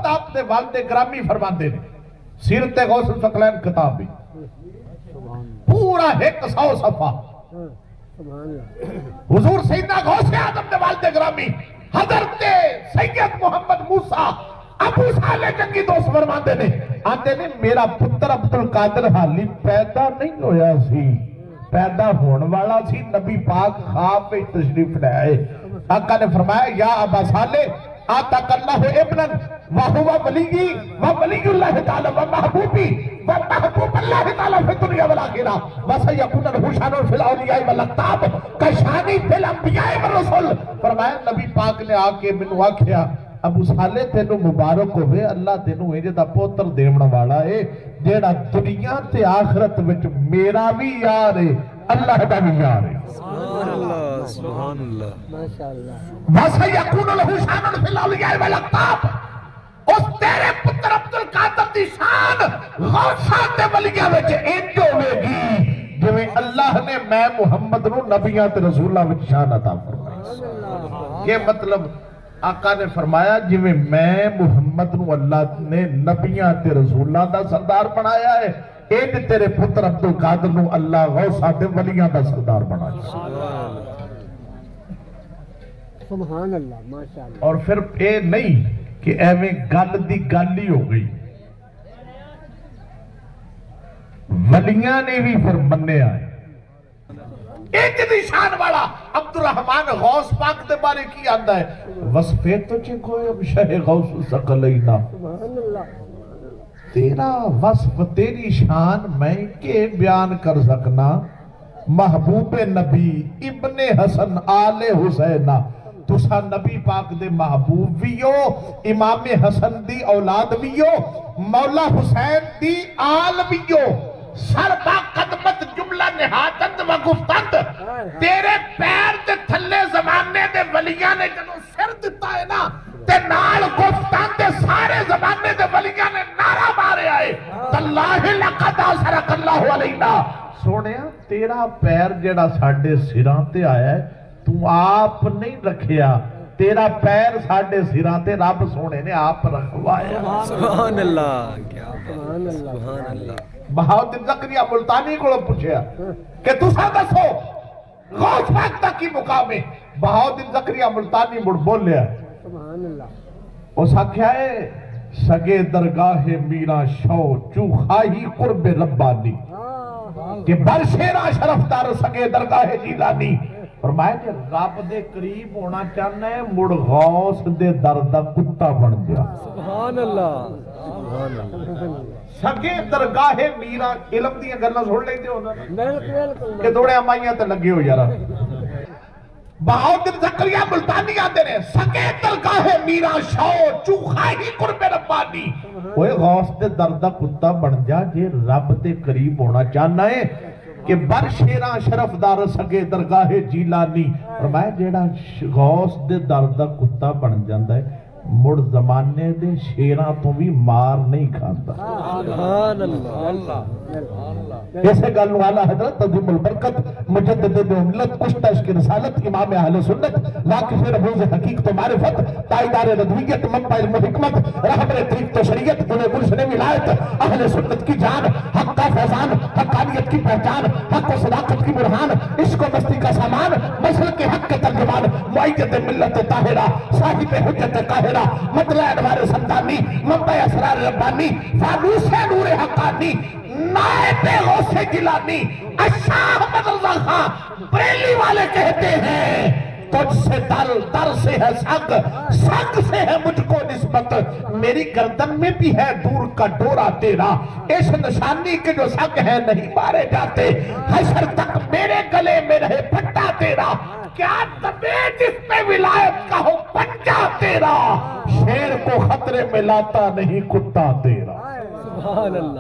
خطاب دے والد گرامی فرماندے نے سیرت غوث الثقلین کتاب بھی پورا 100 صفحہ حضور سیدنا غوث اعظم دے والد گرامی حضرت سید محمد موسیٰ ابو صالح جنگی دوست فرماندے نے آتے نے میرا پتر عبدالقادر حالی پیدا نہیں ہویا سی پیدا ہون والا سی نبی پاک خواب پہ تشریف لے آئے آقا نے فرمایا یا ابا صالح آتاک اللہ ابنن وہو ولیگی ولی اللہ تعالی ومحبوبی ومحبوب اللہ تعالی فی دنیا والآخرہ وسیکون الحشان فی الاولیاء والاقطاب کشانی فی الانبیاء والرسول فرمایا نبی پاک نے آکے منو آکھیا ابو صالح تینو مبارک ہوئے اللہ تینو ایجے دا پوتر دیونا والا ہے جیڑا دنیا تے آخرت وچ میرا بھی یار ہے اللہ دا بھی یار ہے سبحان اللہ سبحان اللہ ماشاءاللہ وَسَيَكُونُ لَهُ شَانٌ فِي الْأَوْلِيَاءِ وَالْأَقْطَابِ اس تیرے پتر عبدالقادر دی شان غوثات ولیاں وچ انج ہوے گی جویں اللہ نے میں محمد نو نبیاں تے رسولاں وچ شان عطا فرمائی یہ مطلب آقا نے فرمایا جویں میں محمد نو اللہ نے نبیاں تے رسولاں دا سردار بنایا ہے ایک تیرے پتر عبدالقادر نو اللہ غوثات ولیاں دا سردار بنایا سبحان اللہ ماشاءاللہ اور پھر اے نہیں کہ ایویں گل دی گل ہی ہو گئی ولیاں نے بھی پھر مننے آئے ایک دی شان والا عبدالرحمن غوث پاک دے بارے کی آندہ ہے وصفے تو چکو اب شہ غوث سقلینا سبحان اللہ تیرا وصف تیری شان میں کے بیان کر سکنا محبوب نبی ابن حسن آل حسینہ تسا نبی پاک دے محبوب ویو امام حسن دی اولاد ویو مولا حسین دی آل ویو سربا قدمت جملہ نہادت و گفتند تیرے پیر تے تھلے زمانے دے ولیاں نے جنہوں سر دیتا ہے نا تے نال گفتند دے سارے زمانے دے ولیاں نے نعرہ مارے آئے تاللہ لقد آسرک اللہ علینا سوڑیا تیرا پیر جڑا ساڑھے سران تے آیا ہے تو آپ نہیں رکھیا تیرا پیر ساڑھے سران تے رب سونے نے آپ رکھوایا سبحان اللہ کیا سبحان اللہ سبحان اللہ بہاؤدین زکریا ملتانی کو پوچھیا کہ تسا دسو غوث پاک دا کی مقام ہے بہاؤدین زکریا ملتانی مڑ بول لیا سبحان اللہ اس آکھیا ہے سگے درگاہ میرا شو چوخائی قرب ربانی کہ برشیرہ شرف دار سگے درگاہ جیلانی فرمایا کہ رب دے قریب ہونا چاہنا ہے مڑ غوث دے دردہ کتا بن گیا سبحان اللہ سبحان اللہ سگے درگاہ میرا علم دیا گرنا سوڑ لیتے ہونا بالکل کہ دوڑے امائیاں تے لگے ہو یارا بہاؤدین زکریا ملتانی آتے نے سگے درگاہ میرا شو چوخائی قرب ربانی اوے غوث دے دردہ کتا بن جا جے رب دے قریب ہونا چاہنا ہے کہ برشیرہ شرف دار سگے درگاہ جیلانی فرمایا جیڑا غوث دے دردہ کتا بن جاندہ ہے مڑ زمانے دے شیران تو بھی مار نہیں کھانتا سبحان اللہ ایسے گلنو اعلیٰ حضرت عظیم البرکت مجدد دو ملت کشتہ عشق رسالت امام اہل سنت واقف ربوز حقیق تو معرفت تائیدار ردویت منبع علم و حکمت رہبر طریق تو شریعت انہیں گلشن ولایت اہل سنت کی جان حق کا فیضان حقانیت کی پہچان حق و صداقت کی برہان عشق و مستی کا سامان مسل کے حق کے ترجمان معیت ملت طاہرہ صاحب حجت قاہرہ مطلع انوار سمدانی منبع اسرار ربانی فانوس نور حقانی نائب غوث جیلانی شاہ احمد رضا خان بریلی والے کہتے ہیں تجھ سے در سے ہے سنگ سنگ سے ہے مجھ کو نسبت میری گردن میں بھی ہے دور کا ڈورا تیرا اس نشانی کے جو سنگ ہے نہیں مارے جاتے حشر تک میرے گلے میں رہے پھٹا تیرا کیا دبے جس میں ولایت کا ہو پنجا تیرا شیر کو خطرے میں لاتا نہیں کتا تیرا سبحان اللہ